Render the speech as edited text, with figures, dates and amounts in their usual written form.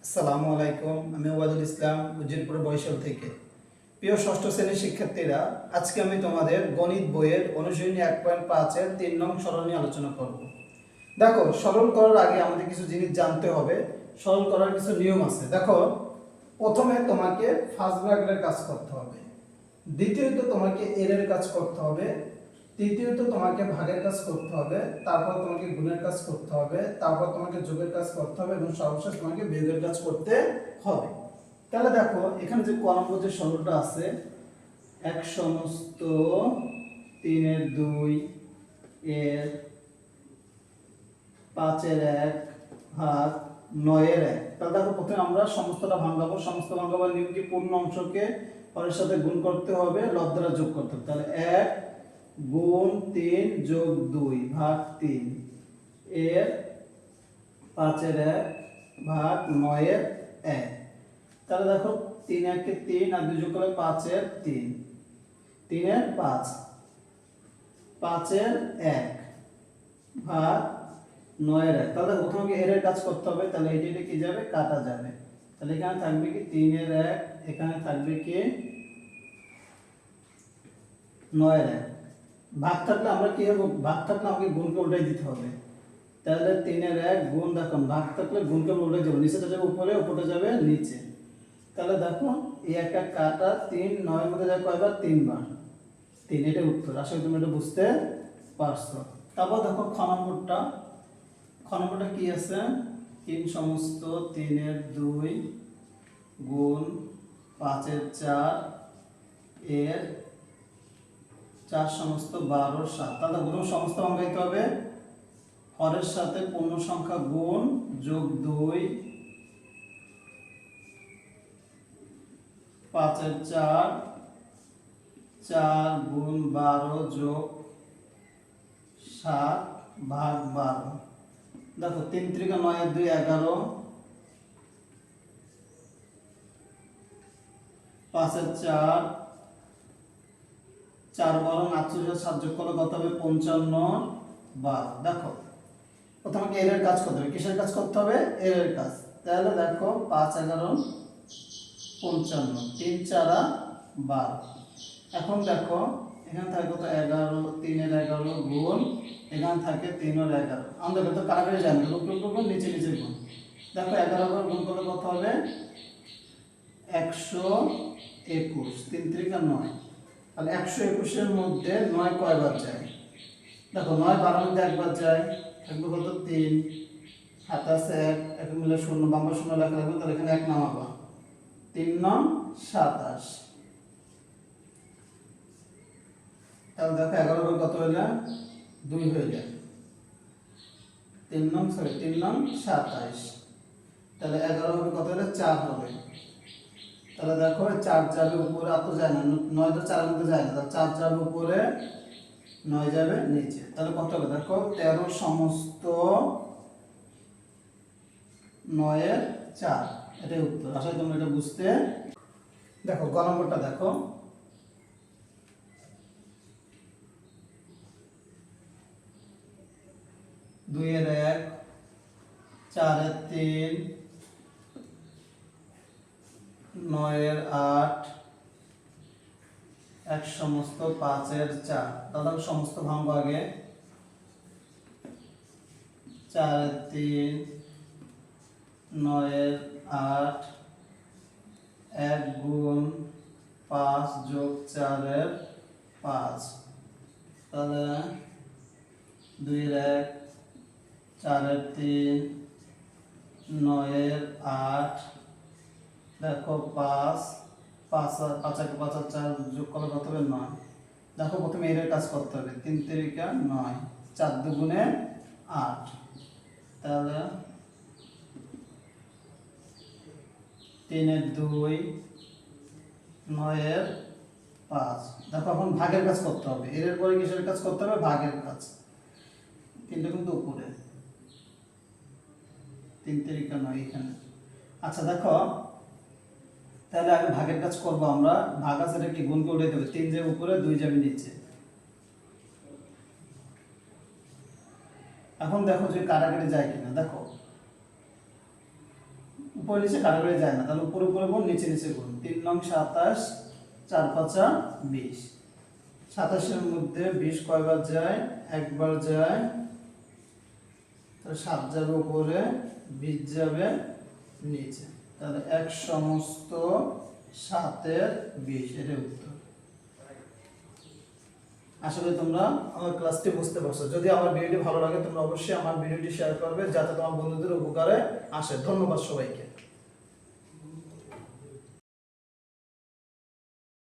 আসসালামু আলাইকুম। আমি ওয়াদুল ইসলাম উজিরপুর বরিশাল থেকে। প্রিয় ষষ্ঠ শ্রেণীর শিক্ষার্থীরা, আজকে আমি তোমাদের গণিত বইয়ের অনুশীলনী 1.5 এর 3 নং সরল নিয়ে আলোচনা করব। দেখো, সরল করার আগে আমাদের কিছু জিনিস জানতে হবে। সরল করার কিছু নিয়ম আছে। দেখো, প্রথমে তোমাকে ফার্স্ট ব্র্যাকেটের কাজ করতে হবে, দ্বিতীয়ত তোমাকে এর এর কাজ করতে হবে, তৃতীয়ত তোমাকে ভাগের কাজ করতে হবে, তারপর তোমাকে গুণের কাজ করতে হবে, তারপর তোমাকে যোগের কাজ করতে হবে এবং সর্বশেষ তোমাকে বিয়োগের কাজ করতে হবে। তাহলে দেখো, এখানে যে ক নম্বর যে সরলটা আছে, 1 সমস্ত 3 এর 2 এর 5 এর 1 ভাগ 9 এর 1। তাহলে দেখো, প্রথমে আমরা সমস্তটা ভাঙাবো। সমস্ত ভাঙাবার নিয়ম কি? পূর্ণ অংশকে পরের সাথে গুণ করতে হবে, লব দ্বারা যোগ করতে হবে। তাহলে 1 গুণ 3 যোগ 2 ভাগ 3 এর 5 এর 1 ভাগ 9 এর 1। তাহলে দেখো, 3 1 3 আর 2 যোগ করলে 5 এর 3, 3 এর 5, 5 এর 1 ভাগ 9 এর 1। তাহলে প্রথমে এর এর কাজ করতে হবে। তাহলে এটা কি যাবে? কাটা যাবে। তাহলে এখানে থাকবে কি 3 এর 1, এখানে থাকবে কি 9 এর 1। ভাগ থাকলে আমরা কি হবে? ভাগ থাকলে আমাকে গুণকে উল্টাই দিতে হবে। তাহলে 3 এর 1 গুণ, দেখো ভাগ থাকলে গুণকে উল্টাই যাবে, নিচেটা যাবে উপরে, উপরে যাবে নিচে। তাহলে দেখো, এই এক এক কাটা 3, 9 এর মধ্যে যায় কয়বার? 3 বার। 3, এটা উত্তর। আশা করি তুমি এটা বুঝতে পারছো। তারপর দেখো খ নম্বরটা। খ নম্বরটা কি আছে? 3 সমস্ত 3 এর 2 গুণ 5 এর 4 এর 4 সমস্ত 12 এর 7। তাহলে প্রথম সমস্ত ভাঙাইতে হবে, হরের সাথে পূর্ণ সংখ্যা গুণ যোগ 2 5 এর 4, 4 গুণ 12 যোগ 7 ভাগ 12। দেখো, 3 3 9 এর 2 11, 5 এর 4, 4 12 48, 7 যোগ করলে কত হবে? 55 12। দেখো, প্রথমে এর এর কাজ করতে হবে। কিসের কাজ করতে হবে? এর এর কাজ। তাহলে দেখো, 5 11 55, 3 4 12। এখন দেখো, এখানে থাকে কত? 11, 3 এর 11 গুণ, এখানে থাকে 3 এর 11। আমাদের তো কাটাকাটি যায় না, উপরে উপরে গুণ, নিচে নিচে গুণ। দেখো, 11 বার গুণ করলে কত হবে? 121, 3 3 9। তাহলে 121 এর মধ্যে 9 কয়বার যায়? দেখো, 9 12 মধ্যে একবার যায়, থাকবে কত? 3, হাতে আছে 1, এক মিলে 0, বাম্বা 0 লেখা লাগবে। তাহলে এখানে 1 নামাবা, 3 9 27। তাহলে দেখো, 11 বার কত হইলো? 2 হইলো। 3 9 27। তাহলে 11 হবে কত হলে? 4 হবে। তাহলে দেখো, 4 যাবে উপরে, আর তো যায় না, 9 তো 4 এর মধ্যে যায় না। তাহলে 4 যাবে উপরে, 9 যাবে নিচে। তাহলে কত হবে? দেখো, 13 সমস্ত 9 এর 4। এটাই উত্তর। আশা করি তোমরা এটা বুঝতে। দেখো, গ নম্বরটা দেখো, 2 এর 1, 4 এর 3, 9 এর 8, 1 সমস্ত 5 এর 4। তাহলে সমস্ত ভাঙবো আগে। 4 এর 3, 9 এর 8, 1 গুণ 5 যোগ 4 এর 5। তাহলে 2 এর 1, 4 এর 3, 9 এর 8, দেখো 5, 5 আর 5 আর 5 আর 4 যোগ করলে কত হবে? 9। দেখো, প্রথমে এর কাজ করতে হবে। 3 3 9, 4 দুগুণে 8। তাহলে 3 এর 2, 9 এর 5। দেখো, এখন ভাগের কাজ করতে হবে। এর পরে কিসের কাজ করতে হবে? ভাগের কাজ। 3টা কিন্তু উপরে, 3 3 9 এখানে। আচ্ছা দেখো, তাহলে আগে ভাগের কাজ করব আমরা। ভাগ আছে, এটা কি? গুণকে উঠাইতে হবে। 3 যাবে উপরে, 2 যাবে নিচে। এখন দেখো যে কাটাকাটি যায় কিনা। দেখো, উপরে নিচে কাটাকাটি যায় না, তাহলে উপরে উপরে গুণ, নিচে নিচে গুণ। 3 নং 27, 4 5 20। 27 এর মধ্যে 20 কয়বার যায়? একবার যায়। তাহলে 7 যাবে উপরে, 20 যাবে নিচে, তাহলে 1 সমস্ত 7 এর 20, এটাই উত্তর। আশা করি তোমরা আমার ক্লাসটি বুঝতে পারছো। যদি আমার ভিডিওটি ভালো লাগে তোমরা অবশ্যই আমার ভিডিওটি শেয়ার করবে, যাতে তোমার বন্ধুদের উপকারে আসে। ধন্যবাদ সবাইকে।